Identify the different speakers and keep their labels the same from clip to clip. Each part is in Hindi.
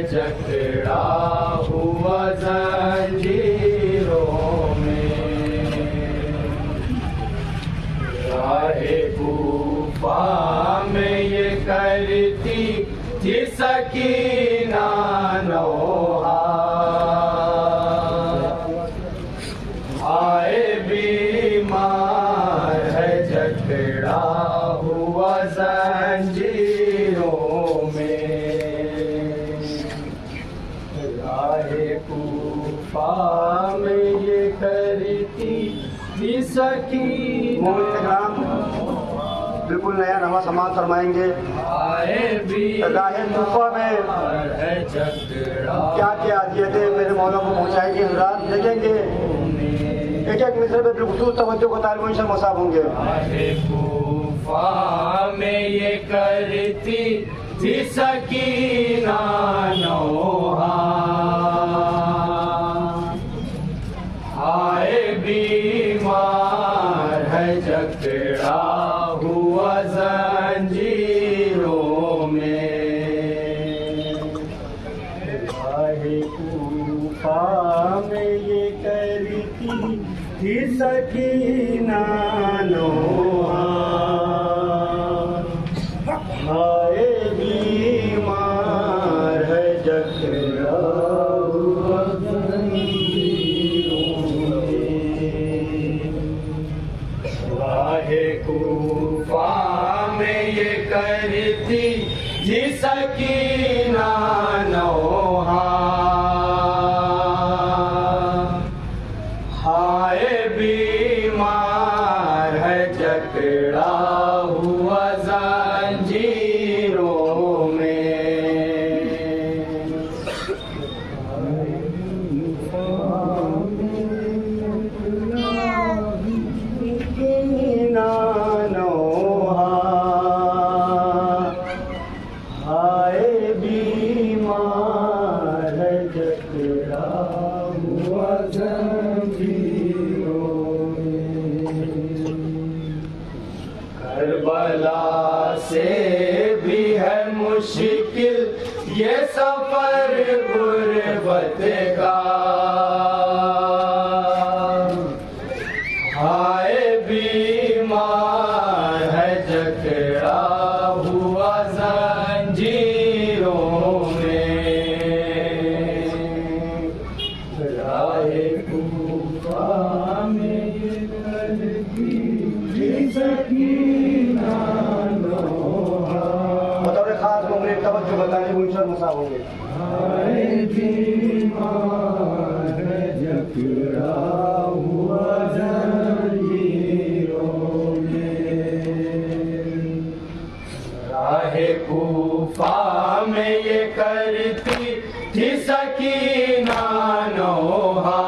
Speaker 1: जकड़ा हुआ जंजीरों में, राहे कूफा में ये करती थी सकीना नौहा। आए बीमार है जकड़ा हुआ जंजीरों में, कूफा में ये करती थी सकीना।
Speaker 2: बिल्कुल नया नवा समाज फरमाएंगे। कूफा में क्या क्या अदियतें मेरे मौला को पहुँचाएगी हज़रात देखेंगे। एक एक मिसरे में बिल्कुल तवज्जो को तालिब इंशाअल्लाह मसाब होंगे।
Speaker 1: कूफा में ये करती थी सकीना नौहा। आए बीमार है जकड़ा हुआ जंजीरों में, आए कूफा में ये करती थी सकीना नौहा। आए बीमार है जकड़ा कूफा में ये करती थी सकीना नौहा। हाय बीमार है जकड़ा हुआ जंजीरों में, करबला से भी है मुश्किल ये सफर गुर्बत का। हाय बीमार है जकड़ा हुआ जंजीरों में, राहे कूफा में ये करती थी सकीना नौहा।
Speaker 2: बतौर खास मुमलिक तवज्जो बताने को इंशाअल्लाह मसाब होंगे।
Speaker 1: आए बीमार है जकड़ा हुआ जंजीरों में, राहे कूफा में ये करती थी सकीना नौहा।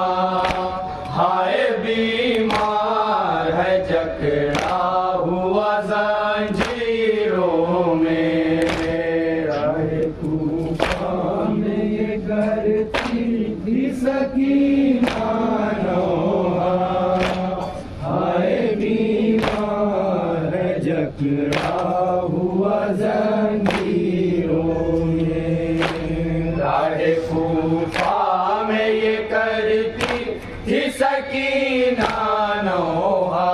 Speaker 1: हाय बीमार है जकड़ा हुआ जंजीरों में, राहे कूफा में ये करती थी सकीना नौहा। हाय बीमार है जकड़ा हुआ जंजीरों में, राहे कूफा में ये करती थी सकीना नौहा।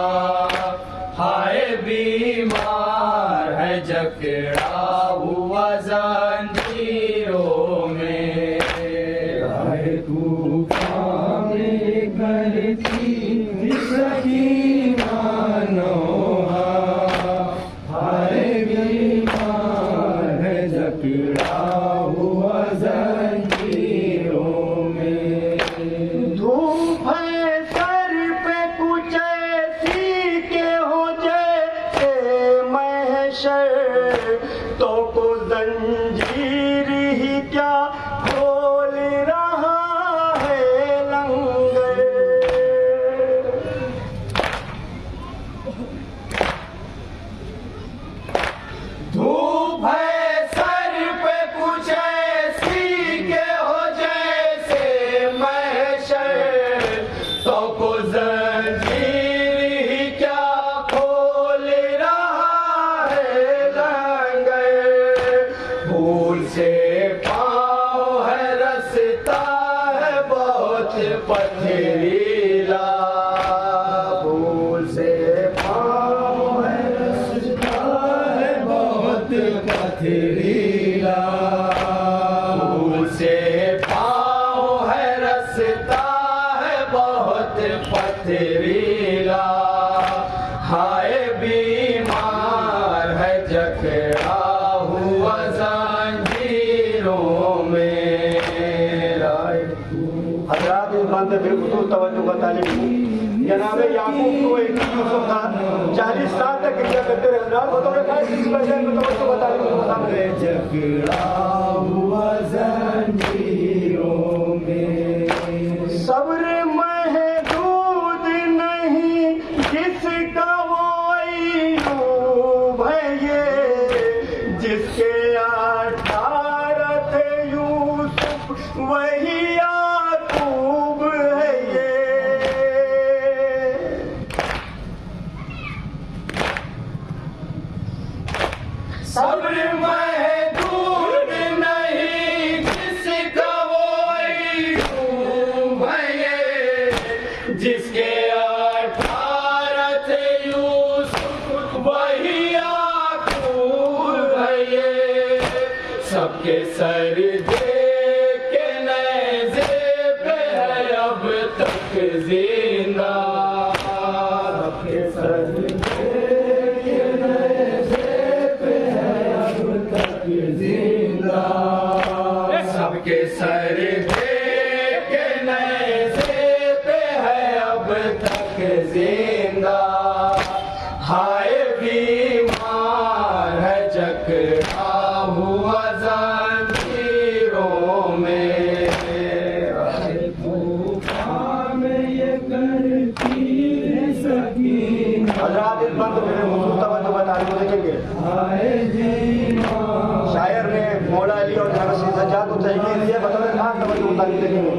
Speaker 1: हाय बीमार है जकड़ा हुआ जंजीरों में, राहे कूफा में ये करती थी सकीना नौहा। हाय बीमार है जकड़ा हुआ जंजीरों में,
Speaker 2: धूप है सर पे कुछ ऐसी के हो जाए महशर तो को जंजीर ही क्या खोल रहा है लंगर।
Speaker 1: धूप है सर पे कुछ ऐसी के हो जैसे महशर तो को जंजीर ही क्या खोल रहा है लंगर। फूल से पाँव है रसता है बहुत पथरीला।
Speaker 2: फूल से पाँव है रसता है बहुत
Speaker 1: पथरीला। फूल से पाँव है रसता है बहुत पथरीला। हाय बीमार है जकड़ा हुआ जंजीरों में।
Speaker 2: हजरात इस बात पे बिल्कुल तवज्जो का तालिब हूँ। जनाब याकूब को एक यूसुफ था 40 साल तक क्रिया करते रहे। हजरात बतौर खास इस वजह में तवज्जो का तालिब हूँ।
Speaker 1: जकड़ा हुआ जंजीरों में।
Speaker 2: सब्र महदूद नहीं जिसका वो अय्यूब है ये। जिसके 18 थे यूसुफ वही याकूब है ये।
Speaker 1: सब्र महदूद नहीं जिसका वो अय्यूब है ये। जिसके 18 थे यूसुफ वही याकूब है ये। सबके सर दे के नेज़े पे है अब तक जिंदा। सबके सर जिंदा। सबके सर दे के नेज़े पे है अब तक जिंदा। हाय बीमार है जकड़ा हुआ जंजीरों में। तूफान में ये करती है सकीना।
Speaker 2: हजरात इस बात पे बिल्कुल तवज्जो का तालिब देखेंगे। शायर ने मौला अली और नरसी सज्जाद को तहकीर दिया। बतौर खास तवज्जो का तालिब देखेंगे।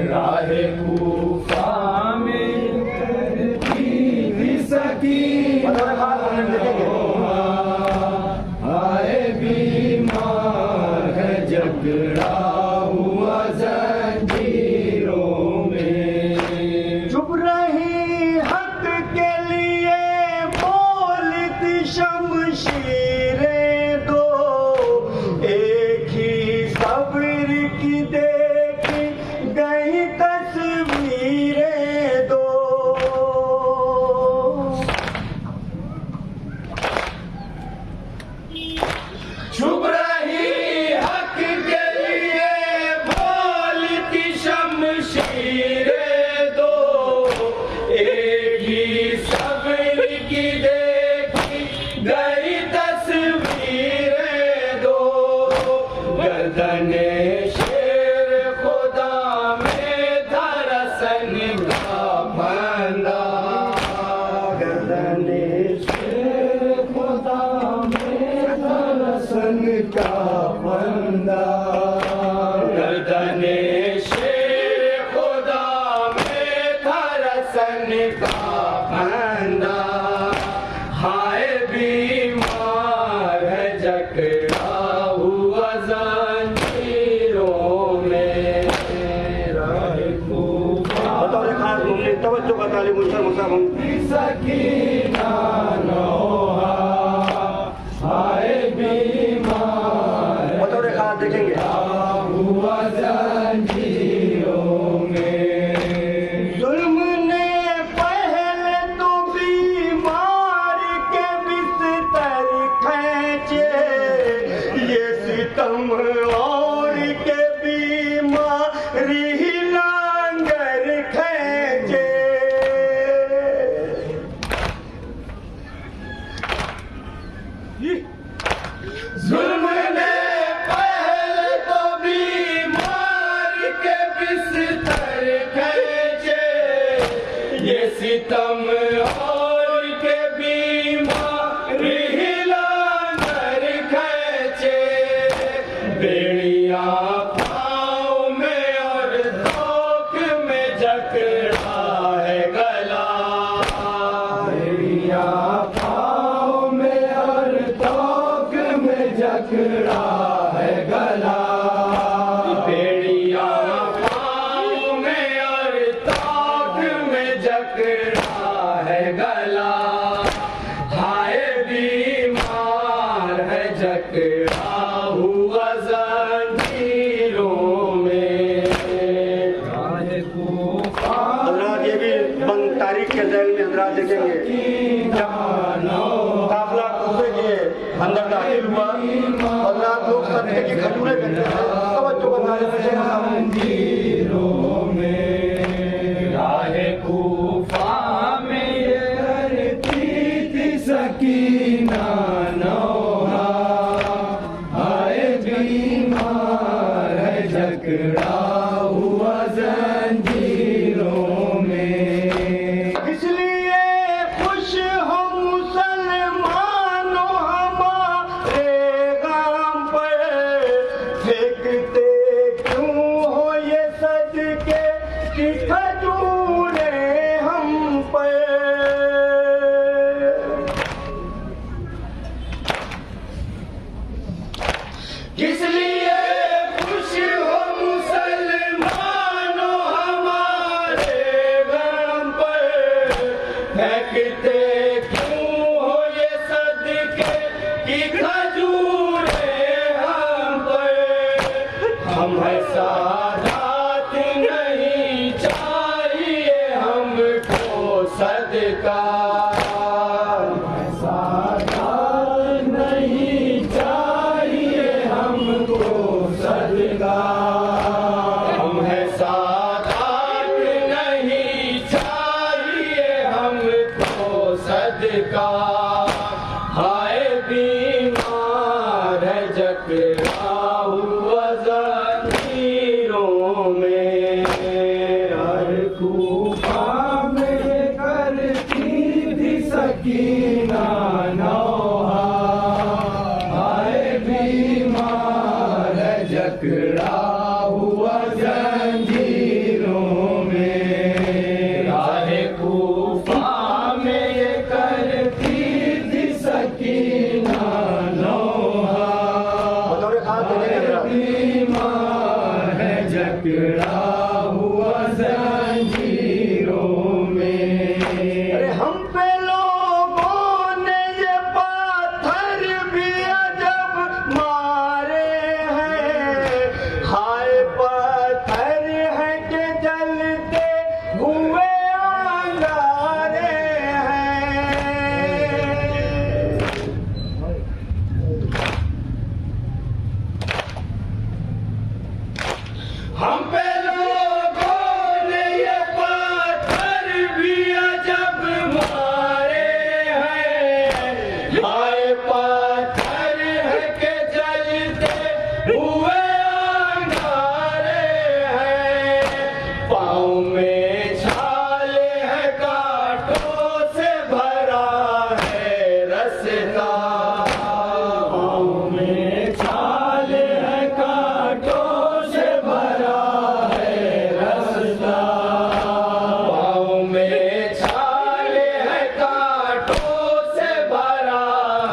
Speaker 1: राहे कूफा में करती थी सकीना।
Speaker 2: बतौर खास हम देखेंगे।
Speaker 1: हाय बीमार है जकड़ा हुआ जंजीरों में।
Speaker 2: चुप रही हक के लिए बोलती शमशीरें दो। एक ही सब्र की देखी गई तस्वीरें दो।
Speaker 1: चुप रही हक के लिए बोलती शमशीरें दो। एक ही सब्र की देखी गई तस्वीरें दो। गर्दने शेर खुदा में था रसन का बंदा। गर्दने शेर खुदा में था रसन का बंदा। गर्दने शेर खुदा में था रसन का बंदा। हाय बीमार है जकड़ा हुआ जंजीरों में। राहे कूफा
Speaker 2: बतौर खास मुमलिक तवज्जो का तालिब मुसलमान
Speaker 1: सकीना नौहा। हाय बीमार
Speaker 2: बतौर खास देखेंगे।
Speaker 1: हुआ जंजीरों में।
Speaker 2: जुल्म ने पहले तो बीमार के बिस्तर खींचे। ये सितम और के बीमारी लांगर खींचे।
Speaker 1: जुल्म ने पहले तो बीमार के बिस्तर खींचे, ये सितम और के बीमार हिलाकर खींचे, बेड़िया पाँव में और थोक में जकड़ा है गला, बेड़िया पाँव में और थोक में जकड़ा है गला, बेड़िया पाँव में और थोक में जकड़ा है गला, हाय बीमार है जकड़ा हुआ जंजीरों में।
Speaker 2: हजरात ये भी तारीख के जहन में हजरात देखेंगे जब काफिला कुफे के अंदर दाखिल हुआ, हजरात लोग सत्य की खजूरें करते थे, तवज्जो बनाने में
Speaker 1: जंजीरों में राहे कूफा में ये करती थी सकीना नौहा, हाय बीमार है जकड़ा हुआ जंजीरों में।
Speaker 2: इसलिए खुश हो मुसलमानों हमारे गाम पर, फेंकते क्यों हो ये सदके की खजूरें हम पर।
Speaker 1: किस लिए खुश हो मुसलमानों हमारे गम पर, फेंकते क्यों हो ये सदके की खजूरें हम पर। हम है सादात नहीं चाहिए हमको सदका, सादात नहीं चाहिए हमको सदका, हम है सादात नहीं चाहिए हमको सदका, हाय बीमार है जकड़ा हुआ जंजीरों में। हर कूफा में करती थी सकीना नौहा, हाय बीमार है जकड़ा हुआ जंजीरों में। राहे कूफा में ये करती थी सकीना नौहा,
Speaker 2: बतौर खास देखेंगे हजरात,
Speaker 1: बीमार है जकड़ा हुआ जंजीरों में।
Speaker 2: अरे हम पे लोगों ने ये पाथर भी अजब मारे हैं, हाय पत्थर है के जलते हुए अंगारे हैं।
Speaker 1: हम पे लोगों ने ये पत्थर भी अजब मारे हैं, हाय पत्थर है के जलते हुए अंगारे हैं, पाँव में छाले हैं कांटों से भरा है रास्ता, पाँव में छाले हैं कांटों से भरा है रास्ता, पाँव में छाले हैं कांटों से भरा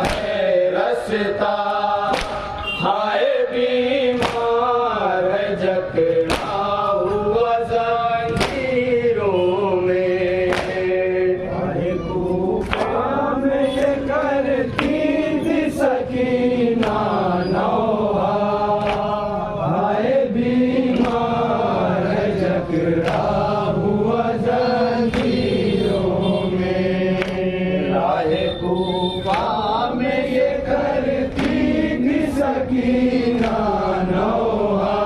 Speaker 1: है रास्ता, हाय बीमार है जकड़ा हुआ जंजीरों में। हाय कूफा में ये करती थी सकीना नौहा, हाय बीमार है जकड़ा हुआ जंजीरों में। राहे कूफा में ये करती थी सकीना नौहा,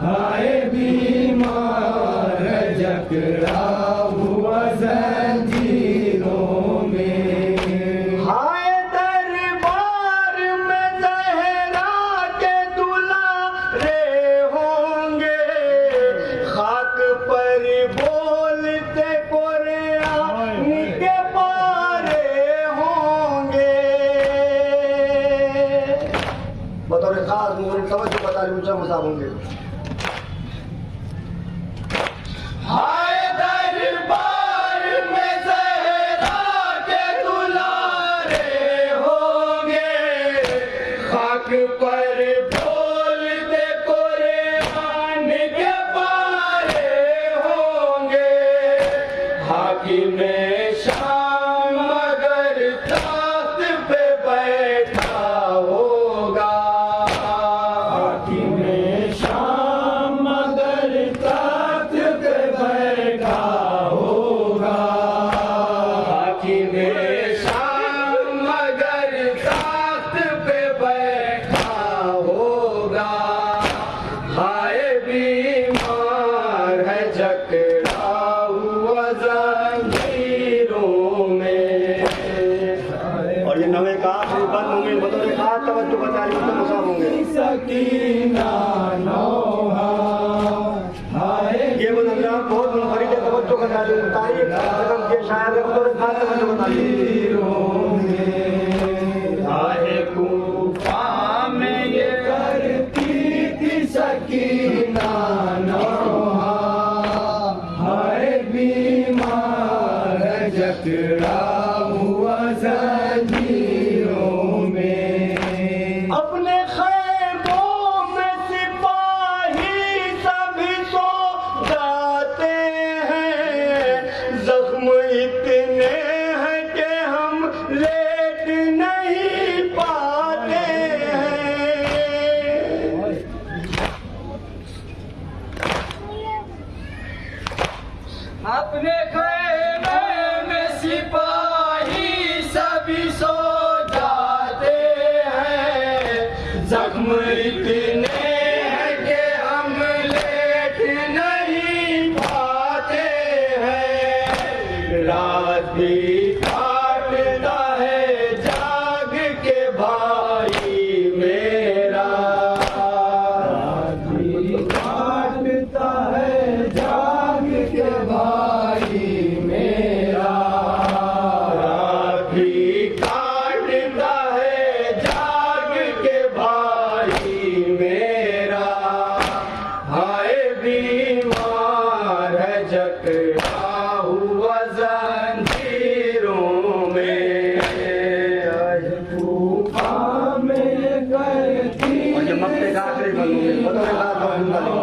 Speaker 1: हाय बीमार है जकड़ा हुआ जंजीरों में।
Speaker 2: हाय दरबार समझ के बता रही ऊंचा मसाब होंगे।
Speaker 1: हाय दरबार में ज़हरा के दुलारे होंगे, खाक पर बोलते कुरान के पारे होंगे। हाकिम शाम मगर ताख्त पे बैठा होगा, हाकिम शाम मगर ताख्त पे बैठा होगा। हाकिम शाम मगर ताख्त पे बैठा होगा। हाय बीमार है जकड़ा हुआ जंजीरों में।
Speaker 2: और ये नवे का बंद होंगे बतौर खास तवज्जो बता रही ऊंचा मसाब होंगे।
Speaker 1: सकीना नौहा हाय
Speaker 2: ये बंदा बहुत मुनफरिद है, तवज्जो बता रही तारीफ रकम के शायर ने बतौर खास तवज्जो बता रही।
Speaker 1: हाय कूफा में ये करती थी सकीना नौहा, हाय बीमार है जकड़ा हुआ जंजीरों में।
Speaker 2: अपने खैमों में सिपाही सभी सो जाते हैं, जख्म इतने हैं कि हम लेट नहीं पाते हैं।
Speaker 1: अपने खैमे में सिपाही सभी सो जाते हैं, जख्म इतने हैं कि हम लेट नहीं पाते हैं। रात भी काटता है जाग के भाई मेरा, रात भी काटता है जाग के भाई मेरा। रात भी काटता है जाग के भाई मेरा। हाय बीमार है जकड़ा हुआ जंजीरों में। कूफा में ये करती
Speaker 2: और ये मक्के का आखिरी बंद होंगे बतौर खास तवज्जो बता रही।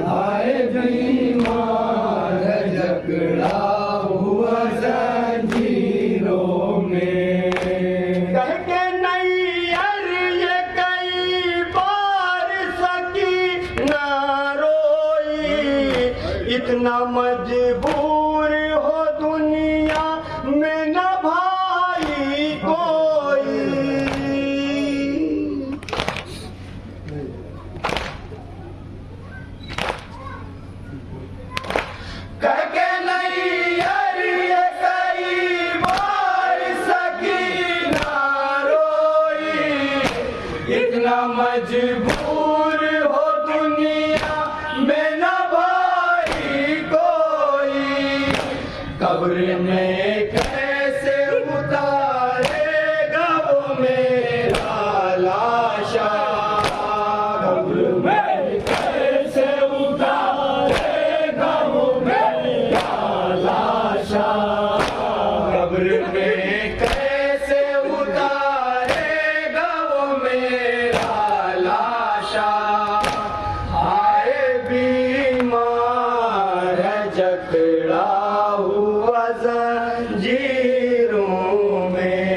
Speaker 1: हाय बीमार है जकड़ा हुआ जंजीरों में।
Speaker 2: कह के नैयर ये कई बार सकीना रोई, इतना मजबूर हो दुनिया में न भाई कोई।
Speaker 1: कह के नैयर ये कई बार सकीना रोई, इतना मजबूर हो दुनिया में न भाई कोई। कब्र में कैसे उतारेगा वो मेरा लाशा, कब्र में कैसे उतारेगा वो मेरा लाशा। कब्र में कैसे उतारेगा वो मेरा लाशा। हाय बीमार है जकड़ा हुआ जंजीरों में।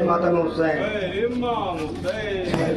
Speaker 2: माता हुसैन
Speaker 1: इमाम हुसैन